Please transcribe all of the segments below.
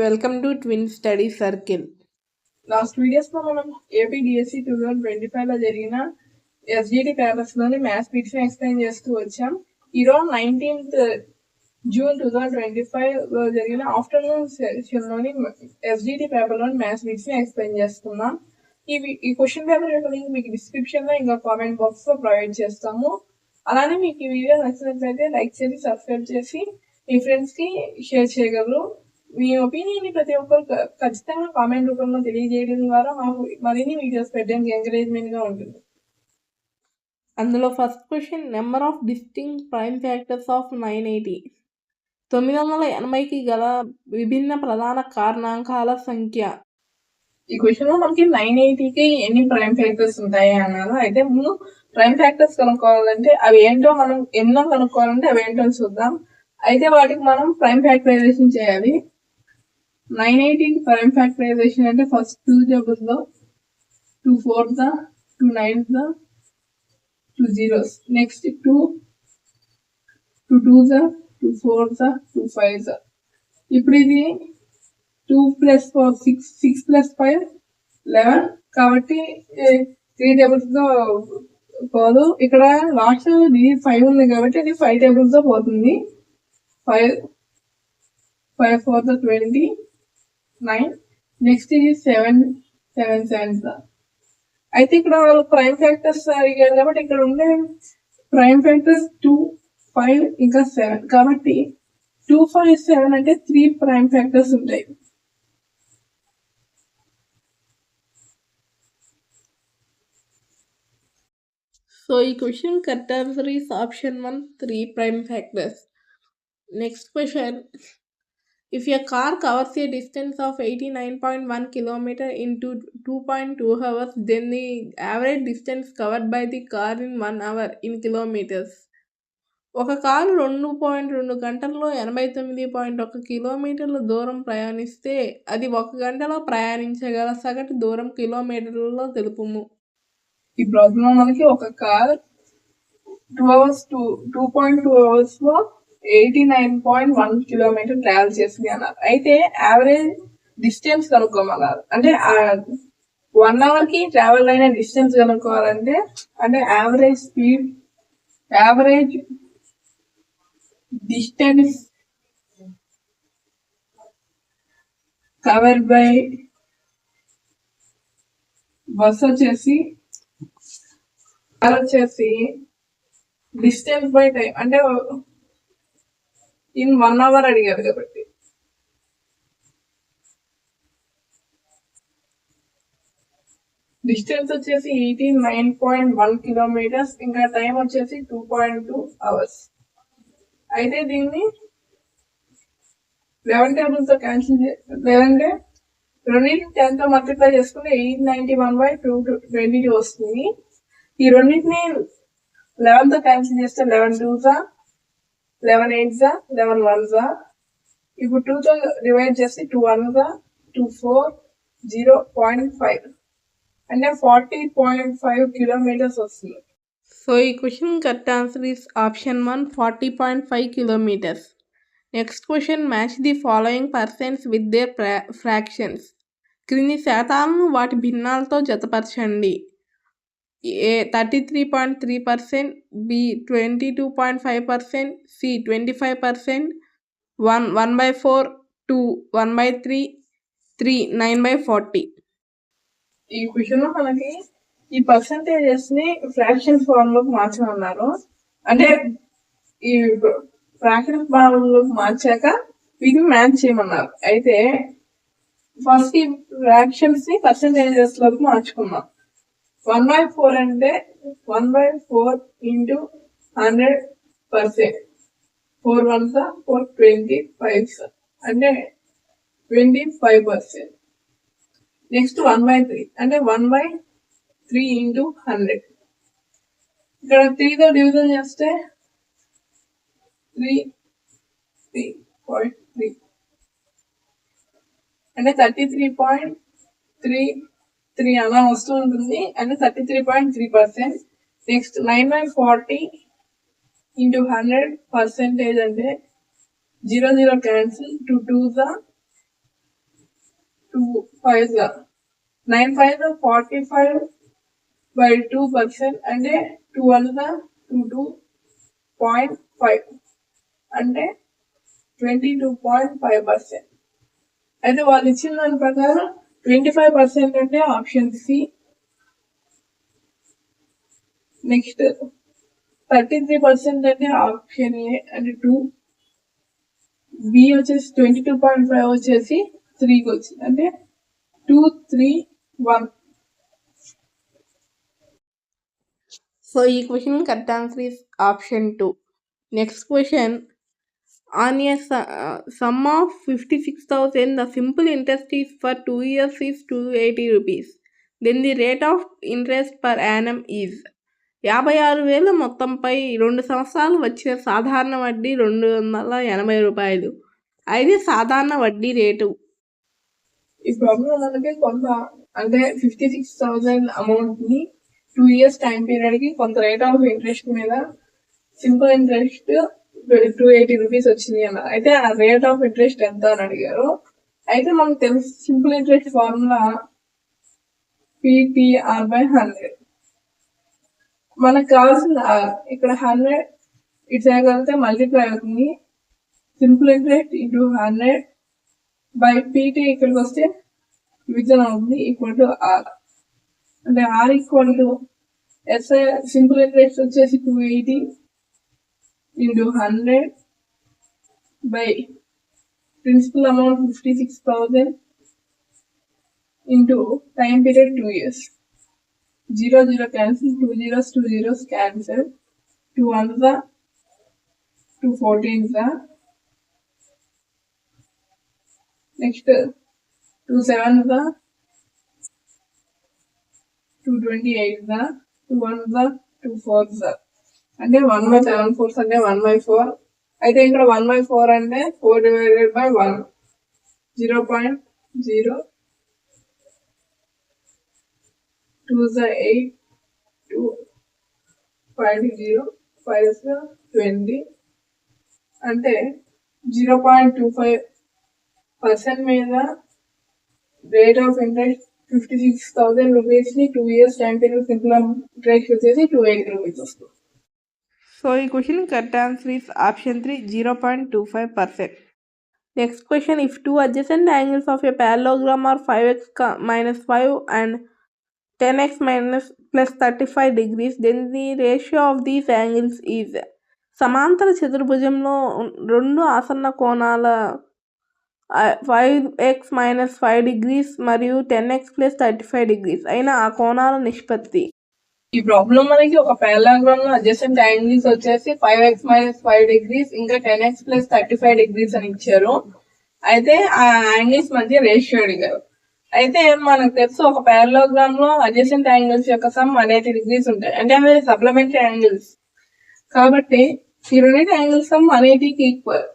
Welcome to twin study circle. Last వీడియోస్లో మనం AP DSC 2025లో జరిగిన ఎస్జిటి పేపర్స్లోని మ్యాథ్స్ బిట్స్ని ఎక్స్ప్లెయిన్ చేస్తూ వచ్చాం. ఈరోజు 19th జూన్ 2025లో జరిగిన ఆఫ్టర్నూన్ సెషన్లోని ఎస్జిటి పేపర్లోని మ్యాథ్స్ బిట్స్ని ఎక్స్ప్లెయిన్ చేస్తున్నాం. ఈ క్వశ్చన్ పేపర్ యొక్క లింక్ మీకు డిస్క్రిప్షన్లో ఇంకా కామెంట్ బాక్స్లో ప్రొవైడ్ చేస్తాము. అలానే మీకు ఈ వీడియో నచ్చినట్లయితే లైక్ చేసి సబ్స్క్రైబ్ చేసి మీ ఫ్రెండ్స్కి షేర్ చేయగలరు. మీ ఒపీనియన్ని ప్రతి ఒక్కరు ఖచ్చితంగా కామెంట్ రూపంలో తెలియజేయడం ద్వారా మాకు మరిన్ని వీడియోస్ పెట్టడానికి ఎంకరేజ్మెంట్గా ఉంటుంది. అందులో first question, number of distinct prime factors of 980. 980కి గల విభిన్న ప్రధాన కారణాంకాల సంఖ్య. ఈ క్వశ్చన్లో మనకి 980కి ఎన్ని ప్రైమ్ ఫ్యాక్టర్స్ ఉంటాయి అన్నారు. అయితే ముందు ప్రైమ్ ఫ్యాక్టర్స్ కనుక్కోవాలంటే అవి ఏంటో మనం ఎన్నో కనుక్కోవాలంటే అవి ఏంటో చూద్దాం. అయితే వాటికి మనం ప్రైమ్ ఫ్యాక్టరైజేషన్ చేయాలి. 980 ప్రైమ్ ఫ్యాక్టరైజేషన్ అంటే first 2 టేబుల్స్లో 2 4s 2 9s 2 zeros, next 2 2s 2 4s 2 5s. ఇప్పుడు ఇది 2 + 4 6 + 5 11 కాబట్టి 3 టేబుల్స్తో పోదు. ఇక్కడ లాస్ట్ ఇది 5 ఉంది కాబట్టి ఇది 5 టేబుల్స్తో పోతుంది. 5 5 4s 29. నెక్స్ట్ ఇది 7 7s. అయితే ఇక్కడ వాళ్ళు ప్రైమ్ ఫ్యాక్టర్స్ అడిగారు కాబట్టి ఇక్కడ ఉండే ప్రైమ్ ఫ్యాక్టర్స్ 2 5 ఇంకా 7 కాబట్టి 2 5 7 అంటే 3 ప్రైమ్ ఫ్యాక్టర్స్ ఉంటాయి. సో ఈ question correct answer is option 1, 3 prime factors. Next question, if a car covers a distance of 89.1 km in 2.2 hours, then the average distance covered by the car in 1 hour in kilometers. ఒక car 2.2 గంటల్లో 89.1 కిలోమీటర్ల దూరం ప్రయాణిస్తే అది 1 గంటలో ప్రయాణించగల సగటు దూరం కిలోమీటర్లలో తెలుపుము. ఈ problem మనకి ఒక కార్ 2.2 అవర్స్లో 89.1 కిలోమీటర్ ట్రావెల్ చేసింది అన్నారు. అయితే యావరేజ్ డిస్టెన్స్ కనుక్కోమన్నారు. అంటే 1 అవర్కి ట్రావెల్ అయిన డిస్టెన్స్ కనుక్కోవాలంటే అంటే average distance cover by bus వచ్చేసి డిస్టెన్స్ బై టైం అంటే ఇన్ 1 అవర్ అడిగారు కాబట్టి డిస్టెన్స్ వచ్చేసి 89.1 కిలోమీటర్స్ ఇంకా టైం వచ్చేసి 2.2 అవర్స్. అయితే దీన్ని 11 టేబుల్స్తో క్యాన్సిల్ లేదంటే 2తో మల్టిప్లై చేసుకుంటే 891/222 వస్తుంది. ఈ రెండింటిని 11తో క్యాన్సిల్ చేస్తే 11 2s 11 8s 11 1s. ఇప్పుడు 2తో డివైడ్ చేసి 2 1s 2 4 0.5 అంటే 40.5 కిలోమీటర్స్ వస్తుంది. సో ఈ question correct answer is option 1, 40.5 kilometers. Next question, match the following percents with their fractions. క్రింది శాతాలను వాటి భిన్నాలతో జతపరచండి. A 33.3%, B 22.5%, C 25%, 1/4, 2 1/3, 3 9/40. ఈ క్వశ్చన్లో మనకి ఈ పర్సంటేజెస్ని ఫ్రాక్షన్ ఫార్మ్లోకి మార్చమన్నారు. అంటే ఈ ఫ్రాక్షన్ ఫార్మ్లోకి మార్చాక వీటిని మ్యాచ్ చేయమన్నారు. అయితే ఫస్ట్ ఈ ఫ్రాక్షన్స్ని పర్సంటేజెస్లోకి మార్చుకున్నాం. 1/4 అంటే 1/4 into 100%. 4 1s 4 25s అంటే 25%. నెక్స్ట్ 1/3 అంటే 1/3 into 100. ఇక్కడ 3తో డివిజన్ చేస్తే 3.3 అంటే 33.33 అలా వస్తూ ఉంటుంది. అంటే 33.3%. నెక్స్ట్ 9/40 into 100% అంటే 0 0 క్యాన్సిల్, 2 2s 2 5 9 5 45 by 2% అంటే 2 22.5 అంటే 22.5%. అయితే వాళ్ళు ఇచ్చిన దాని ప్రకారం 25% అంటే ఆప్షన్ సి. నెక్స్ట్ 33% అంటే ఆప్షన్ ఏ అంటే 2. బి వచ్చేసి 22.5 వచ్చేసి 3కి వచ్చింది అంటే 2 3 1. So, ఈ question correct answer is option 2. Next question. On a sum of 56,000, the simple interest is for 2 years is 280 rupees. Then the rate of interest per annum is 56,000 మొత్తంపై 2 సంవత్సరాలు వచ్చిన సాధారణ వడ్డీ 280 రూపాయలు. అయితే సాధారణ వడ్డీ రేటు. ఈ ప్రాబ్లం మనకి కొంత అంటే 56,000 అమౌంట్ ని 2 years టైం పీరియడ్ కి కొంత రేట్ ఆఫ్ ఇంట్రెస్ట్ మీద సింపుల్ ఇంట్రెస్ట్ 280 రూపీస్ వచ్చింది అన్నారు. అయితే ఆ రేట్ ఆఫ్ ఇంట్రెస్ట్ ఎంత అని అడిగారు. అయితే మనకు తెలుసు సింపుల్ ఇంట్రెస్ట్ ఫార్ములా PTR/100. మనకు కావాల్సిన ఇక్కడ 100 ఇటు చేయగలిగితే మల్టిప్లై అవుతుంది. Simple interest into 100 by PT ఇక్కడికి వస్తే డివిజన్ అవుతుంది ఈక్వల్ టు R. అంటే R equal to SI simple interest వచ్చేసి 280 into 100 by principal amount 56,000 into time period 2 years. 0 0 cancel, 2 zeros cancel, 2 ones are 2 14s are. Next 2 7s are 2 28s are, 2 ones are 2 4s are. అంటే 1/7 4 అంటే 1/4. అయితే ఇక్కడ 1/4 అంటే 4 divided by 1 0.0. 2s are 8, 2 5 0 5s are 20 అంటే 0.25% మీద rate of interest 56,000 rupees ని 2 years time period simple interest వచ్చేసి 280 rupees వస్తుంది. So, ఈ question correct answer is option 3 0.25%. Next question. If two adjacent angles of a parallelogram are 5x minus 5 and 10x minus plus 35 degrees, then the ratio of these angles is. సమాంతర చతుర్భుజంలో 2 ఆసన్న కోణాల 5x minus 5 degrees మరియు 10x plus 35 degrees అయిన ఆ కోణాల నిష్పత్తి. ఈ problem మనకి ఒక పారాగ్రామ్ లో అడ్జసెంట్ యాంగిల్స్ వచ్చేసి 5x minus 5 degrees ఇంకా 10x plus 35 degrees అని ఇచ్చారు. అయితే ఆ యాంగిల్స్ మధ్య రేషియో అడిగారు. అయితే మనకు తెలుసు ఒక పారాగ్రామ్ లో అడ్జసెంట్ యాంగిల్స్ యొక్క సమ్ 180 degrees ఉంటాయి. అంటే అవి సప్లిమెంటరీ యాంగిల్స్ కాబట్టి ఈ రెండింటి యాంగిల్స్ సమ్ 180కి equal.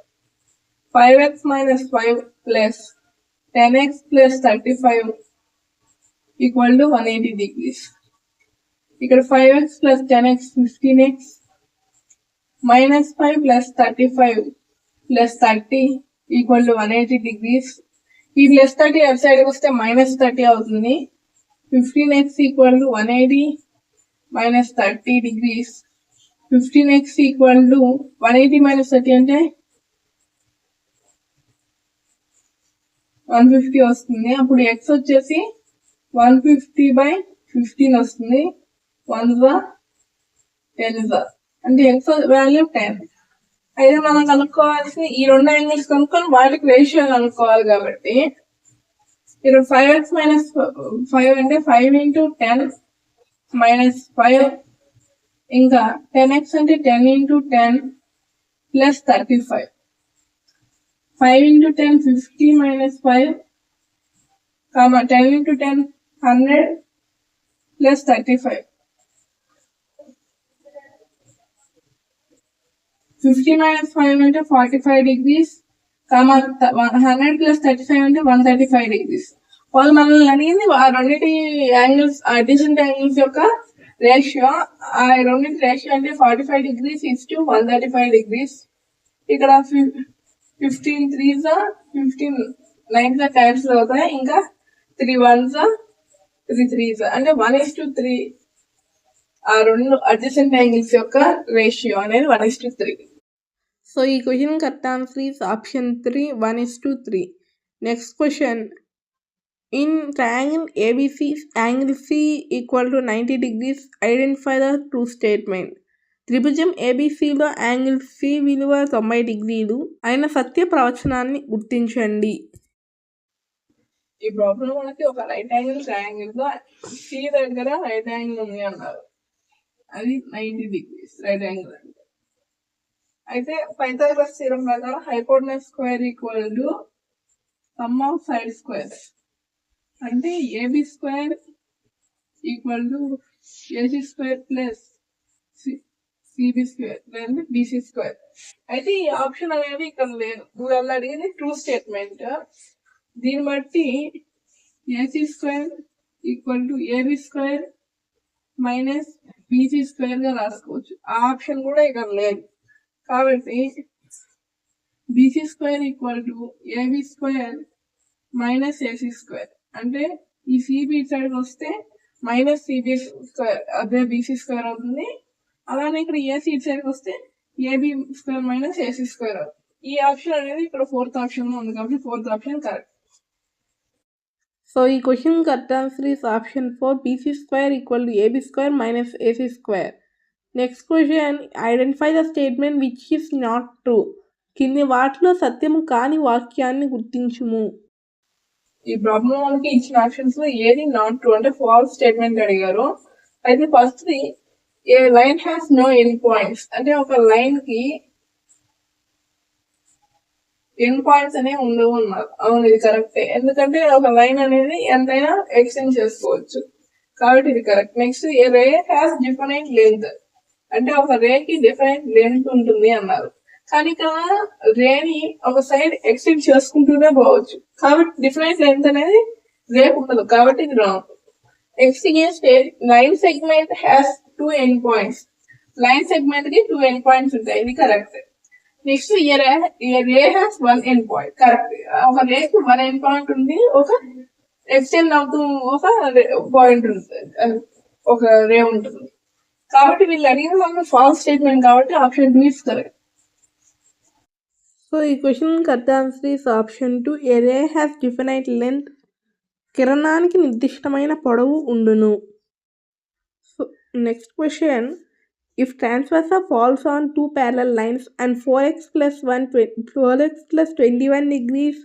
5x minus 5 plus 10x plus 35 equal to 180 degrees. ఇక్కడ 5x plus 10x 15x minus 5 plus 35 plus 30 equal to 180 degrees. ఈ ప్లస్ 30 అటు సైడ్కి వస్తే మైనస్ 30 అవుతుంది. 15x equal to 180 minus 30 degrees. 15x equal to 180 minus 30 అంటే 150 వస్తుంది. అప్పుడు x వచ్చేసి 150/15 వస్తుంది. 1s are 10s are అంటే x వాల్యూ 10. అయితే మనం కనుక్కోవాల్సిన ఈ రెండు యాంగిల్స్ కనుక్కొని వాటికి రేషియో కనుక్కోవాలి కాబట్టి ఇక్కడ 5x minus 5 అంటే 5 into 10 minus 5 ఇంకా 10x అంటే 10 into 10 plus 35. 5 into 10 50 minus 5 10 into 10 100 plus 35. 50 minus 5 అంటే 45 degrees, 100 plus 35 అంటే 135 degrees. వాళ్ళు మనల్ని అడిగింది ఆ రెండింటి యాంగిల్స్ అడ్జసెంట్ యాంగిల్స్ యొక్క రేషియో. ఆ రెండింటి రేషియో అంటే 45 degrees is to 135 degrees. ఇక్కడ 15 3s 15 9 క్యాన్సిల్ అవుతాయి. ఇంకా 3 1s 3 3s అంటే 1:3 ఆ రెండు అడ్జసెంట్ యాంగిల్స్ యొక్క రేషియో అనేది 1:3. సో ఈ question correct answer is option 3 1:3. Next question, in triangle ABC angle C equal to 90 degrees, identify the true statement. త్రిభుజం ఏబిసిలో యాంగిల్ సి విలువ 90 degrees అయిన సత్య ప్రవచనాన్ని గుర్తించండి. ఈ ప్రాబ్లం మనకి ఒక రైట్ యాంగిల్ ట్రయాంగిల్ లో సి దగ్గర రైట్ యాంగిల్ ఉంది అన్నారు, అది 90 degrees రైట్ యాంగిల్ అంటే. అయితే పైథాగరస్ థీరం ప్రకారం hypotenuse square equal to sum of side square, అంటే AB square equal to AC square plus CB square లేదంటే బీసీ స్క్వేర్. అయితే ఈ ఆప్షన్ అనేది ఇక్కడ లేదు, వాళ్ళు అడిగింది ట్రూ స్టేట్మెంట్. దీన్ని బట్టి AC square equal to AB square minus BC square గా రాసుకోవచ్చు. ఆ ఆప్షన్ కూడా ఇక్కడ లేదు. కాబట్టి BC square equal to AB square minus AC square, అంటే ఈ సిబి సైడ్ వస్తే మైనస్ సిబి స్క్వేర్ అదే బీసీ స్క్వేర్ అవుతుంది. అలానే ఇక్కడ ఏసీ సైడ్ వస్తే AB square minus AC square అవుతుంది. ఈ ఆప్షన్ అనేది ఇక్కడ ఫోర్త్ ఆప్షన్ లో ఉంది, కాబట్టి ఫోర్త్ ఆప్షన్ కరెక్ట్. సో ఈ question correct answer is option 4 BC square equal to AB square minus AC square. Next question, identify the statement which is not true. కింది వాటిలో సత్యము కాని వాక్యాన్ని గుర్తించుము. ఈ ప్రాబ్లం మనకి ఇచ్చిన ఆప్షన్స్ లో ఏది నాట్ ట్రూ అంటే ఫాల్స్ స్టేట్మెంట్ అడిగారు. అయితే first A line has no end points, అంటే ఒక లైన్ కి ఎండ్ పాయింట్స్ అనేవి ఉండవు అన్నారు. అవును, ఇది కరెక్టే, ఎందుకంటే ఒక లైన్ అనేది ఎంతైనా ఎక్స్టెండ్ చేసుకోవచ్చు, కాబట్టి ఇది correct. Next A ray has different length, అంటే ఒక రేకి డిఫరెంట్ లెంత్ ఉంటుంది అన్నారు. కానీ ఇక్కడ రేని ఒక సైడ్ ఎక్స్టెండ్ చేసుకుంటూనే పోవచ్చు, కాబట్టి డిఫరెంట్ లెంత్ అనేది రేపు ఉండదు, కాబట్టి ఇది wrong. Next line segment has 2 end points, line segment కి 2 ఎండ్ పాయింట్స్ ఉంటాయి, ఇది correct. Next ray has 1 end point, correct. ఒక రేకి 1 ఎండ్ పాయింట్ ఉంది, ఒక ఎక్స్టెండ్ అవుతూ ఒక పాయింట్ ఉంటుంది, ఒక రే ఉంటుంది. కాబట్టి వీళ్ళు అడిగిన వాళ్ళు ఫాల్స్ స్టేట్మెంట్, కాబట్టి ఆప్షన్ 2 ఇస్ కరెక్ట్. సో ఈ question correct answer is option 2 a ray has definite length. కిరణానికి నిర్దిష్టమైన పొడవు ఉండును. So next question, if transversal falls on 2 parallel lines and 4x plus 21 degrees,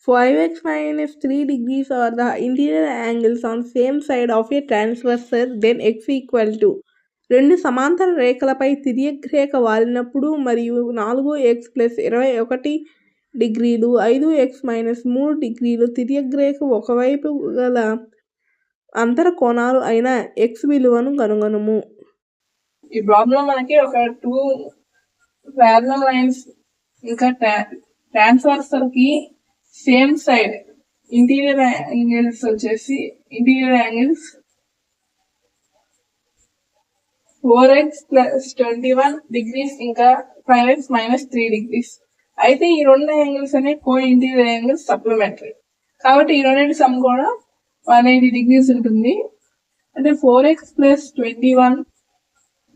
5x minus 3 degrees are the interior angles on same side of a transversor, then x equal to. రెండు సమాంతర రేఖలపై తిర్యగ్రేఖ వాలినప్పుడు మరియు 4x + 21 degrees 5x - 3 degrees తిర్యగ్రేఖ ఒకవైపు గల అంతర కోణాలు అయిన x విలువను కనుగొనుము. ఈ ప్రాబ్లం మనకి ఒక 2 parallel lines ఇంకా ట్రాన్స్వర్సర్ కి సేమ్ సైడ్ ఇంటీరియర్ యాంగిల్స్ వచ్చేసి 4x + 21 degrees ఇంకా 5x - 3 degrees. అయితే ఈ రెండు యాంగిల్స్ అనేవి కో ఇంటీరియర్ యాంగిల్స్ సప్లిమెంటరీ, కాబట్టి ఈ రెండింటి సమ్ కూడా 180 degrees ఉంటుంది. అంటే 4x + 21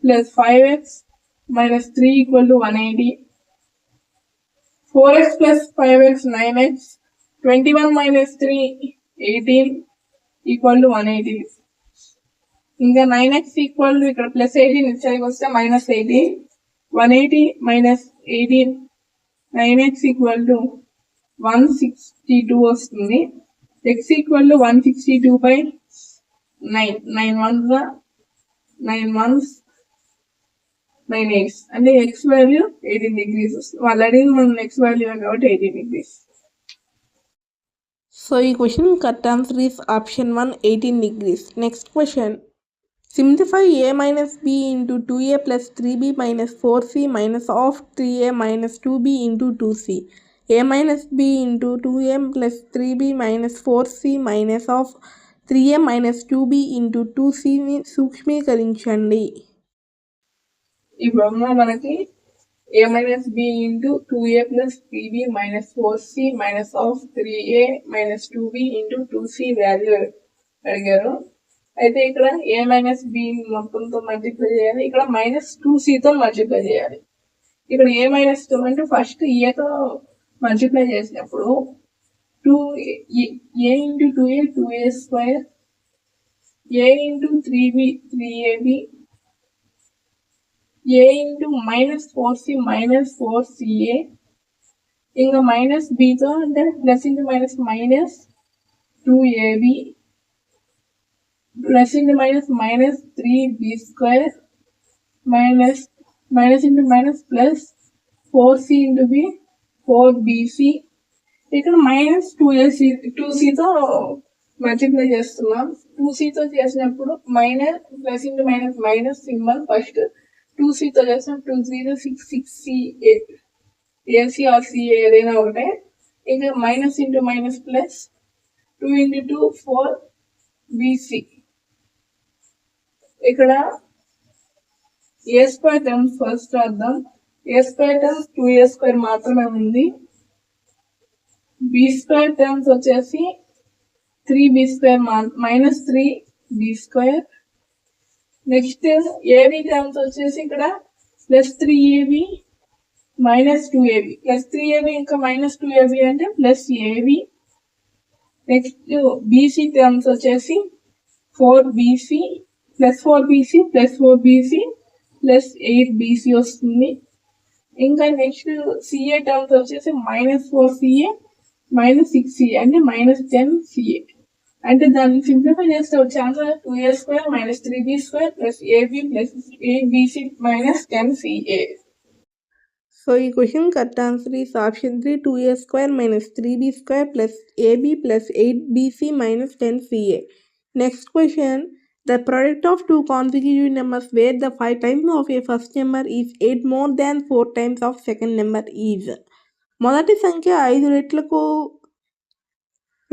+ 5x - 3 = 180. 4x + 5x 9x, 21 - 3 18 = 180. ఇంకా 9x = ఇక్కడ +18 ఇచ్చేది వస్తే -18, 180 - 18 9x = 162 వస్తుంది. x = 162/9, 9 1s 9 1s 9 8s, అంటే x వాల్యూ 18 degrees వస్తుంది. వాళ్ళు అడిగింది మనం x వాల్యూ కాబట్టి 18 degrees. సో ఈ question correct answer is option 1 18 degrees. Next question, simplify a minus b into 2a plus 3b minus 4c minus of 3a minus 2b into 2c. a minus b into 2a plus 3b minus 4c minus of 3a minus 2b into 2cని సూక్ష్మీకరించండి. ఈ problem మనకి a minus b into 2a plus 3b minus 4c minus of 3a minus 2b into 2c value అడిగారు. అయితే ఇక్కడ a minus b మొత్తంతో multiply చేయాలి, ఇక్కడ minus 2cతో multiply చేయాలి. ఇక్కడ a మైనస్ 2 అంటే ఫస్ట్ ఏతో మల్టిప్లై చేసినప్పుడు 2a into 2a 2a square, a into 3b 3ab, a into minus 4c minus 4ca, ఇంకా మైనస్ bతో అంటే plus into minus minus 2ab plus into minus minus 3b square minus into minus plus 4c into b 4bc, ఇక్కడ minus 2cతో multiply చేస్తున్నాం. 2cతో చేసినప్పుడు minus plus into minus minus symbol first, 2cతో చేసిన 2 0 6 6ca ac or ca ఏదైనా ఒకటే, ఇంకా minus into minus plus 2 into 2 4bc. ఇక్కడ a స్క్వేర్ టర్మ్స్ ఫస్ట్ రాద్దాం. a square terms 2a square మాత్రమే ఉంది. b స్క్వేర్ టర్మ్స్ వచ్చేసి 3b square minus 3b square. Next ab terms వచ్చేసి ఇక్కడ plus 3ab minus 2ab plus 3ab ఇంకా minus 2ab అంటే plus ab. Next bc terms వచ్చేసి 4bc plus 4bc plus 4bc plus 8bc వస్తుంది. ఇంకా next ca terms వచ్చేసి minus 4ca minus 6ca అంటే minus 10ca. అంటే దాన్ని సింప్లిఫై చేస్తే వచ్చే answer 2a square minus 3b square plus ab plus 8bc minus 10ca. So ఈ question correct answer is option 3 2a square minus 3b square plus ab plus 8bc minus 10ca. Next question, the product of two consecutive numbers where the 5 times of a first number is 8 more than 4 times of second number is. మొదటి సంఖ్య 5 రెట్లకు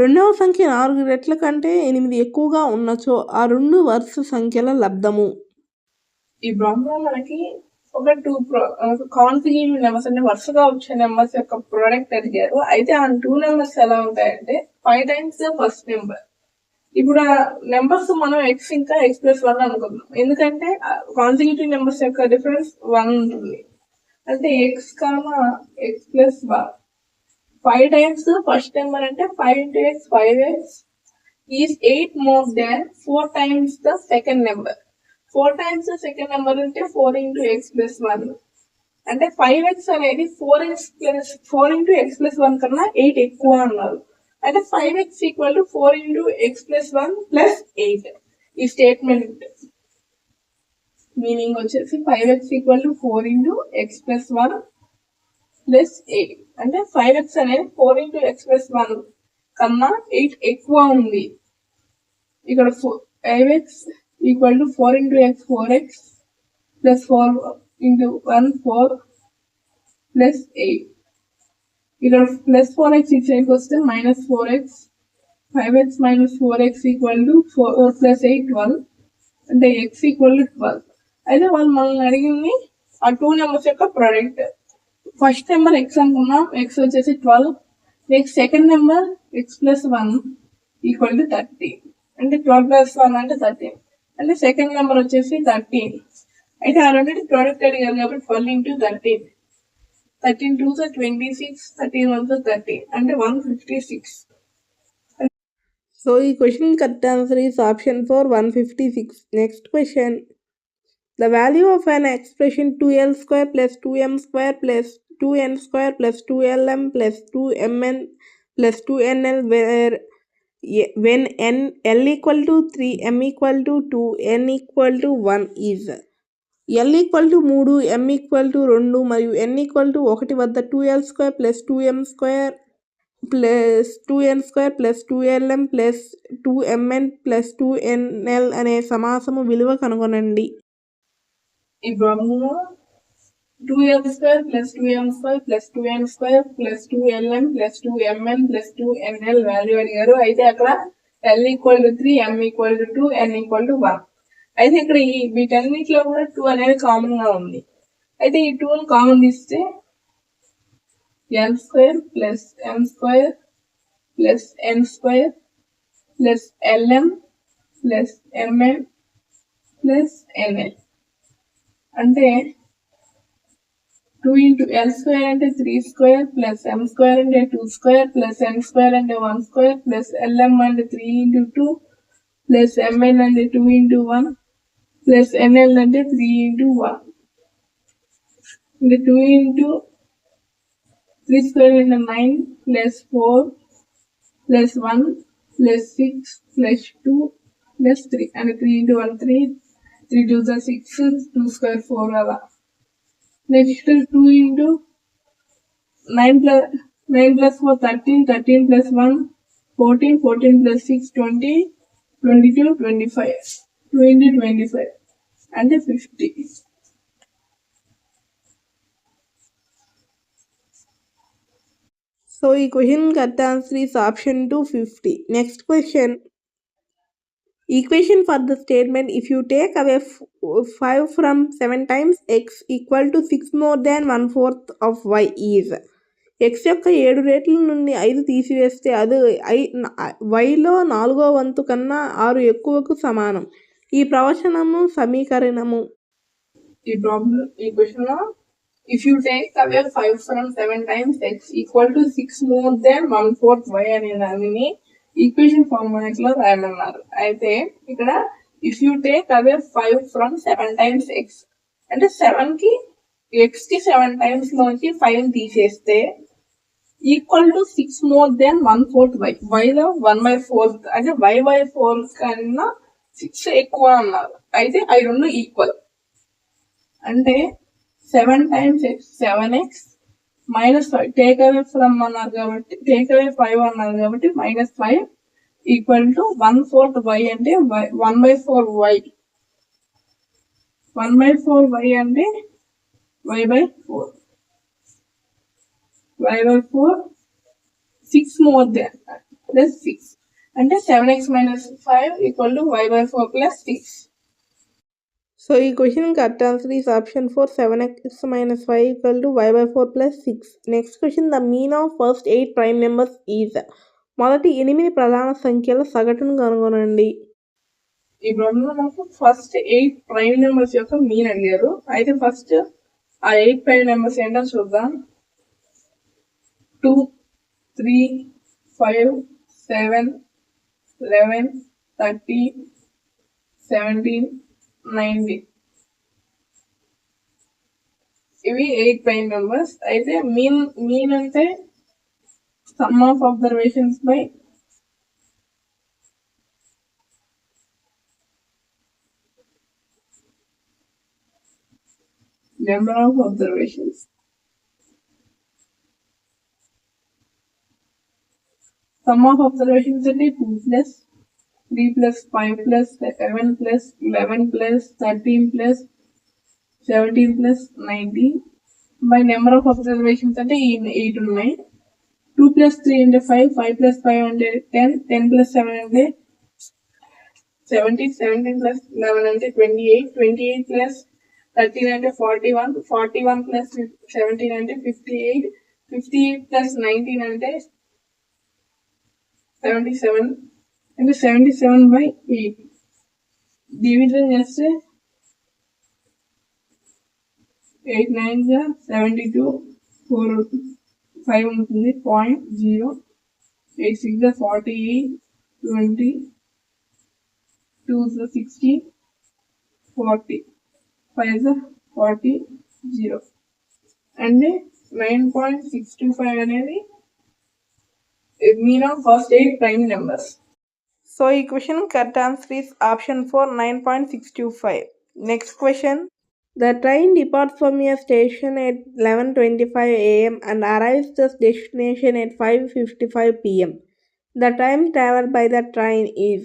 రెండవ సంఖ్య 4 రెట్ల కంటే 8 ఎక్కువగా ఉన్నచో ఆ రెండు వరుస సంఖ్యల లబ్ధము. ఈ ప్రాబ్లం మనకి ఒక 2 కాన్సిక్యూటివ్ నెంబర్స్ అంటే వరుసగా వచ్చే నెంబర్స్ యొక్క ప్రోడక్ట్ అడిగారు. అయితే ఆ 2 నెంబర్స్ ఎలా ఉంటాయంటే 5 times ద ఫస్ట్ నెంబర్. ఇప్పుడు ఆ నెంబర్స్ మనం ఎక్స్ ఇంకా x ప్లస్ 1 అనుకుందాం, ఎందుకంటే కాన్సిక్యూటివ్ నెంబర్స్ యొక్క డిఫరెన్స్ 1 ఉంటుంది. అంటే X plus 1 5 times the first number అంటే 5 into x 5x is 8 more than 4 times the second number. 4 times the second number అంటే 4 into x plus 1 అంటే 5x అనేది 4 into x plus 1 కన్నా 8 ఎక్కువ అన్నారు. అంటే 5x equal to 4 into x plus 1 plus 8. ఈ statement meaning వచ్చేసి 5x equal to 4 into x plus 1 plus 8. అంటే 5x అనేది 4 into x plus 1 కన్నా 8 ఎక్కువ ఉంది. ఇక్కడ 5x equal to 4 into x 4x plus 4 into 1 4 plus 8. ఇక్కడ ప్లస్ 4x ఈ సైడ్కి వస్తే minus 4x 5x minus 4x equal to 4 plus 8 12 అంటే x ఈక్వల్ టు 12. అయితే వాళ్ళు మనల్ని అడిగింది ఆ 2 నెంబర్స్ యొక్క ప్రోడక్ట్. ఫస్ట్ నెంబర్ x అనుకున్నాం, x వచ్చేసి 12. Next second number x plus 1 equal to 30 అంటే 12 plus 1 అంటే 13 అంటే సెకండ్ నెంబర్ వచ్చేసి 13. అయితే ఆ రెండింటి ప్రోడక్ట్ అడిగారు కాబట్టి 12 into 13 13 2s are 26 13 1s are 30 అంటే 156. So ఈ question correct answer is option 4 156. Next question, the value of an expression 2l square plus 2m square plus 2n square plus 2lm plus 2mn plus 2nl where when l equal to 3 m equal to 2 n equal to 1 is. l equal to 3 m equal to 2 మరియు n equal to 1 వద్ద 2l square plus 2m square plus 2n square plus 2lm plus 2mn plus 2nl అనే సమాసము విలువ కనుగొనండి. ఈ ప్రాబ్లంలో 2l square plus 2m square plus 2n square plus 2lm plus 2mn plus 2nl value అడిగారు. అయితే అక్కడ l equal to 3 m equal to 2 n equal to 1. అయితే ఇక్కడ ఈ వీటన్నిటిలో కూడా 2 అనేది కామన్ గా ఉంది. అయితే ఈ 2ని కామన్ తీస్తే l² plus m² plus n² plus lm plus mn plus nl అంటే 2 into l² అంటే 3² ప్లస్ m² అంటే 2² ప్లస్ n² అంటే 1² ప్లస్ lm అంటే 3 into 2 ప్లస్ mn అంటే 2 into 1 ప్లస్ nl అంటే 3 into 1 అంటే 2 into 3² into 9 plus 4 plus 1 plus 6 plus 2 plus 3 అంటే 3 into 1 3 3 2 6 2² 4 అలా next 2 into 9 plus 4 13 13 plus 1 14 14 plus 6 20 22 25 2 into 25 అంటే 50. So ఈ question correct answer is option 2 50. Next question. Equation for the statement if you take away 5 from 7 times x equal to 6 more than 1/4 of y is x యొక్క 7 రేట్ల నుండి 5 తీసివేస్తే అది yలో 4వ వంతు కన్నా 6 ఎక్కువకు సమానం. ఈ ప్రవచనము సమీకరణము. ఈ క్వశ్చన్లో if you take away 5 from 7 times x equal to 6 more than 1/4 y అనే దానిని ఈక్వేషన్ ఫార్మాట్లో రాయమన్నారు. అయితే ఇక్కడ if you take away 5 from 7 times x అంటే 7కి x కి 7 times లోంచి 5 తీసేస్తే equal to 6 more than 1/4 y yలో 1/4 అంటే y/4 కన్నా 6 ఎక్కువ అన్నారు. అయితే అవి రెండు ఈక్వల్ అంటే 7 times x 7x minus 5 take away from అన్నారు కాబట్టి టేక్ అవే 5 అన్నారు కాబట్టి -5 ఈక్వల్ టు 1/4 y అంటే 1/4 y 1/4 y అంటే y/4 y/4 6 more than plus 6 అంటే 7x minus 5 equal to y/4 plus 6. So ఈ question correct answer is option 4 7x minus 5 equal to y/4 plus 6. Next question the mean of first 8 prime numbers is మొదటి 8 ప్రధాన సంఖ్యల సగటును కనుగొనండి. ఈ ప్రాబ్లంలో మనకు ఫస్ట్ 8 ప్రైమ్ నెంబర్స్ యొక్క మీన్ అడిగారు. అయితే ఫస్ట్ ఆ 8 ప్రైమ్ నెంబర్స్ ఏంటో చూద్దాం. 2 3 5 7 11 30 17 19 ఇవి 8 ప్రైమ్ నెంబర్స్. అయితే మీన్ అంటే some of observations by number of observations. Some of observations అంటే 2 plus 3 plus 5 plus 7 plus 11 plus 13 plus 17 plus 19 by number of observations అంటే 8 ఉన్నాయి. 2 plus 3 అంటే 5 5 plus 5 అంటే 10 10 plus 7 అంటే 17 17 plus 11 అంటే 28 28 plus 13 అంటే 41 41 plus 17 అంటే 58 58 plus 19 అంటే 77 అంటే 77/8 డివిజన్ చేస్తే 8 9 72 4 5 ఉంటుంది 0.0 8 6 48 20 2 60 40 5 40 0 అంటే 9.625 అనేది mean of first 8 prime numbers. So ఈ question correct answer is option 4 9.625. Next question. The train departs from a station at 11:25 a.m. and arrives at the destination at 5:55 p.m. The time traveled by the train is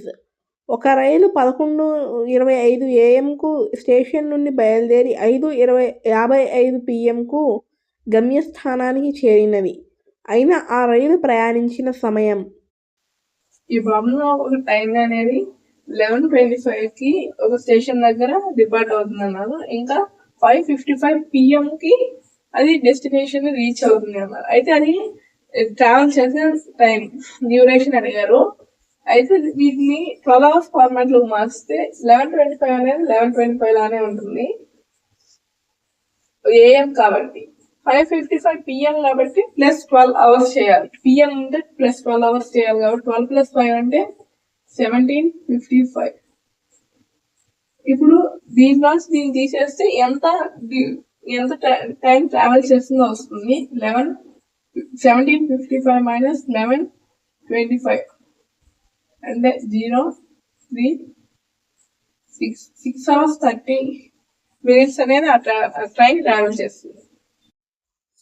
ఒక రైలు 11:25 am-కు station నుండి బయలుదేరి 5:55 p.m-కు గమ్యస్థానానికి చేరినది. అయినా ఆ రైలు ప్రయాణించిన సమయం. ఈ ప్రాబ్లంలో ఒక టైం అనేది 11:25కి ఒక స్టేషన్ దగ్గర డిపార్ట్ అవుతుంది అన్నారు. ఇంకా 5:55 PM అది డెస్టినేషన్ రీచ్ అవుతుంది అన్నారు. అయితే అది ట్రావెల్ చేసే టైం డ్యూరేషన్ అడిగారు. అయితే వీటిని 12 అవర్స్ ఫార్మాట్ లో మార్చితే 11:25 అనేది 11:25 లానే ఉంటుంది AM కాబట్టి. 5:55 PM కాబట్టి ప్లస్ 12 అవర్స్ చేయాలి. PM అంటే ప్లస్ 12 అవర్స్ చేయాలి కాబట్టి 12 + 5 అంటే 17:55. ఇప్పుడు దీంట్లో దీన్ని తీసేస్తే ఎంత టైం ట్రావెల్ చేస్తుందో వస్తుంది. 17:55 మైనస్ 11:25 అంటే 0, 3, 6 hours 30 minutes అనేది ఆ ట్రైన్ ట్రావెల్ చేస్తుంది.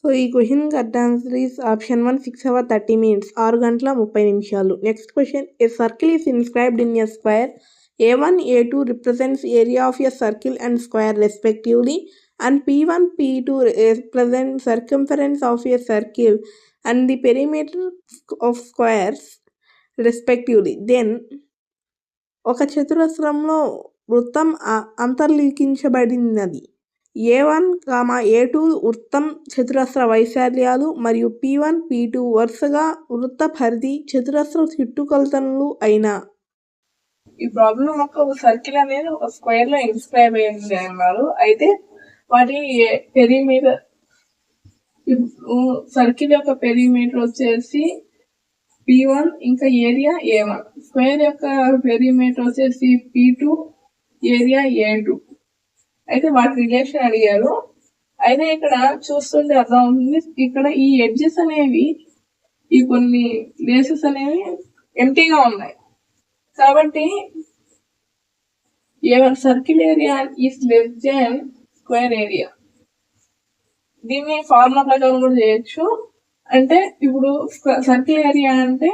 సో ఈ question correct answer is option 1 6 hours 30 minutes 6 గంటల 30 నిమిషాలు. Next question a circle is inscribed in a square. A1, A2 represents area of a circle and square respectively, and P1, P2 represent circumference of a circle and the perimeter of squares respectively. Then ఒక చతురస్రంలో వృత్తం అంతర్లిఖించబడినది. A1, A2 వృత్తం చతురస్ర వైశాల్యాలు మరియు P1, P2 వరుసగా వృత్త పరిధి చతురస్ర చుట్టుకొలతలు అయిన. ఈ problem ఒక సర్కిల్ అనేది ఒక స్క్వేర్ లో ఇన్స్క్రైబ్ అయింది అన్నారు. అయితే వాటి పెరిమీటర్ సర్కిల్ యొక్క పెరిమీటర్ వచ్చేసి P1 ఇంకా ఏరియా A1. స్క్వేర్ యొక్క పెరిమీటర్ వచ్చేసి P2 ఏరియా A2. అయితే వాటి రిలేషన్ అడిగారు. అయితే ఇక్కడ చూస్తుంటే అర్థం అవుతుంది, ఇక్కడ ఈ ఎడ్జెస్ అనేవి ఈ కొన్ని ప్లేసెస్ అనేవి ఎంటీగా ఉన్నాయి కాబట్టి circle area is less than square area. దీన్ని ఫార్ములా ప్రకారం కూడా చేయొచ్చు. అంటే ఇప్పుడు సర్కిల్ ఏరియా అంటే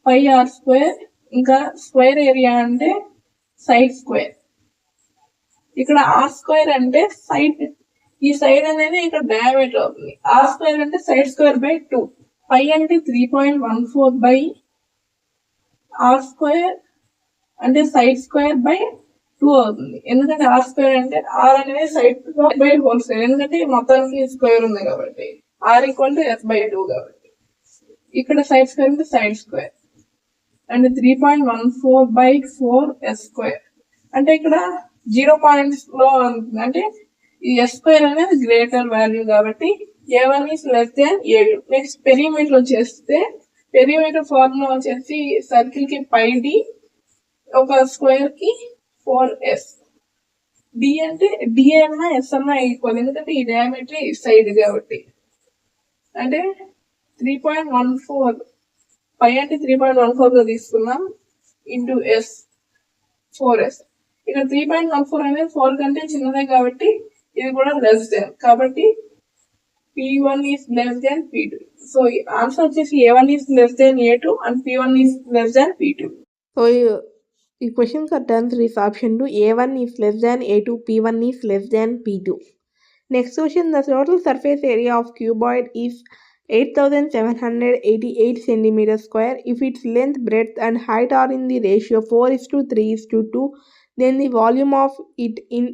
πr², ఇంకా స్క్వేర్ ఏరియా అంటే సైడ్ స్క్వేర్. ఇక్కడ r² అంటే సైడ్, ఈ సైడ్ అనేది ఇక్కడ డయామీటర్ అవుతుంది. r² అంటే సైడ్ స్క్వేర్ బై 2. π అంటే 3.14 r² అంటే సైడ్ స్క్వేర్ బై 2 అవుతుంది. ఎందుకంటే r² అంటే r అనేది సైడ్ బై హోల్ స్క్వేర్, ఎందుకంటే మొత్తానికి స్క్వేర్ ఉంది కాబట్టి. r = s/2 కాబట్టి ఇక్కడ సైడ్ స్క్వేర్ అంటే సైడ్ స్క్వేర్ అంటే 3.14/4 s². అంటే ఇక్కడ 0 పాయింట్స్ లో అంటే ఈ s² అనేది గ్రేటర్ వాల్యూ కాబట్టి A1 is less than A2. Next perimeter వచ్చేస్తే పెరిమీటర్ ఫార్ములా వచ్చేసి సర్కిల్ కి πd, ఒక స్క్వేర్ కి 4s. d అంటే d అన్నా s అన్నా ఈక్వల్, ఎందుకంటే ఈ డయామీటర్ ఈ సైడ్ కాబట్టి. అంటే 3.14 π అంటే 3.14 గా తీసుకున్నాం ఇంటూ s 4s. ఇక్కడ 3.14 అనేది 4 కంటే చిన్నదే కాబట్టి ఇది కూడా లెస్ దాన్, కాబట్టి P1 is less than P2. So answer వచ్చేసి A1 is less than A2 and P1 is less than P2. So the question correct answer is option 2. A1 is less than A2, P1 is less than P2. Next question, the total surface area of cuboid is 8788 centimeter square. If its length, breadth and height are in the ratio 4:3:2, then the volume of it in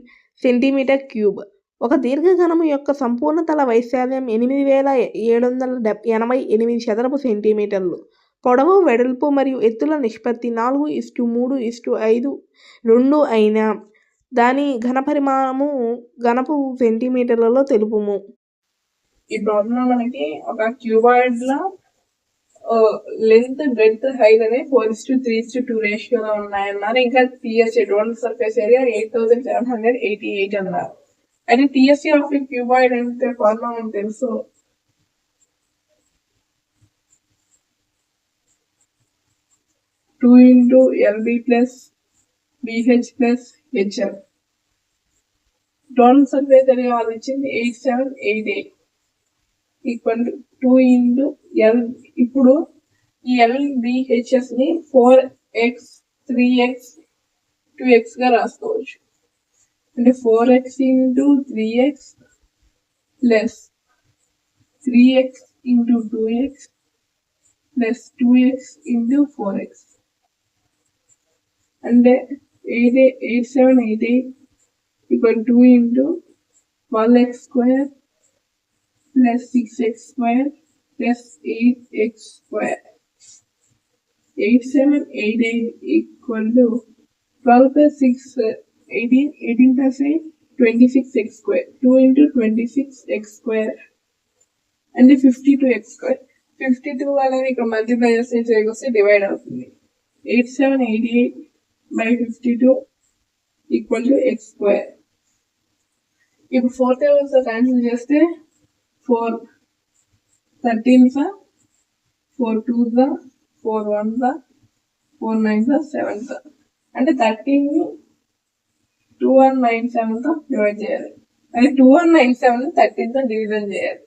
centimeter cube. ఒక దీర్ఘఘనము యొక్క సంపూర్ణ తల వైశాల్యం 8788 చదరపు సెంటీమీటర్లు. పొడవు, వెడల్పు మరియు ఎత్తుల నిష్పత్తి 4:3:5:2 అయిన దాని ఘనపరిమాణము ఘనపు సెంటీమీటర్లలో తెలుపుము. ఈ ప్రాబ్లం మనకి ఒక క్యూబాయిడ్ లో లెంత్, బ్రెడ్త్, హైట్ అనేది 4:3:2 రేషియోలో ఉన్నాయన్నారు. ఇంకా టీఎస్ఏ టోటల్ సర్ఫేస్ ఏరియా 8788 అన్నారు. అయితే టీఎస్ఏ ఆఫ్ ఏ క్యూబాయిడ్ అంటే ఫార్ములా మనకు తెలుసు. Two into LB plus BH plus HL. Total surface area వాళ్ళు ఇచ్చింది 8788 ఈక్వల్ టు 2 ఇంటూ L. ఇప్పుడు ఈ LBHS ని 4x, 3x, 2x గా రాసుకోవచ్చు. అంటే 4x into 3x plus 3x into 2x plus 2x into 4x అంటే 8788 equal 2 into 12x square plus 6x square plus 8x square. 8788 equal to 12 plus 6, 18, 18 plus 8, 26x square. 2 into 26x square. And 52x square. 52 అనేది ఇక్కడ multiply చేస్తే చేయకొస్తే divide అవుతుంది. 8788 by 52 equal to x square. ఇప్పుడు 4 tables cancel చేస్తే 4 13s 4 2s 4 1s 4 9s 7s. అంటే 13 2197తో divide చేయాలి. అదే 2197 13తో division చేయాలి.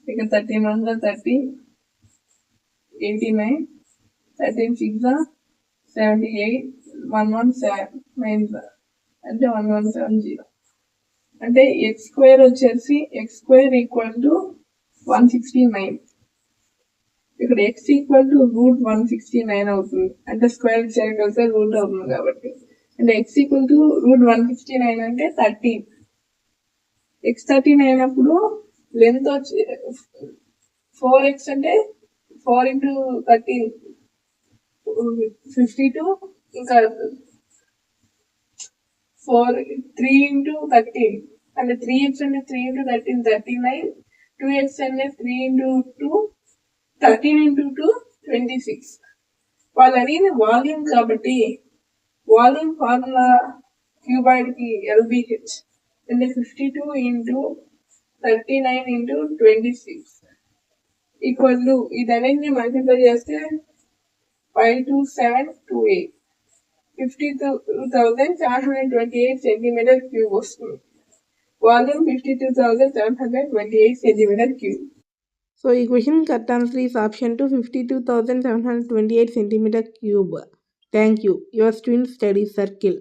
ఇక 13 1s 30, 89, 13 6s 78, 117 అంటే 1170. అంటే x square వచ్చేసి x square ఈక్వల్ టు 169. ఇక్కడ x ఈక్వల్ టు √169 అవుతుంది. అంటే స్క్వేర్ చేయగలిగితే రూట్ అవుతుంది కాబట్టి. అంటే x ఈక్వల్ టు √169 అంటే 13. x 13 అయినప్పుడు లెంత్ వచ్చి 4x అంటే 4 into 13 52, ఇంకా 3 into 13 అంటే 3x అంటే 3 into 13 39, 2x అంటే 3 into 2 13 into 2 26. వాళ్ళు అడిగిన వాల్యూమ్ కాబట్టి వాల్యూమ్ ఫార్ములా క్యూబాయిడ్ కి LBH అంటే 52 into 39 into 26 ఈక్వల్ టు ఇదనేది మల్టిప్లై చేస్తే 52728 52,728 centimeter cube వస్తుంది. Volume 52,728 centimeter cube. So, ఈ question correct answer is option 2, 52,728 centimeter cube. Thank you. Your student study circle.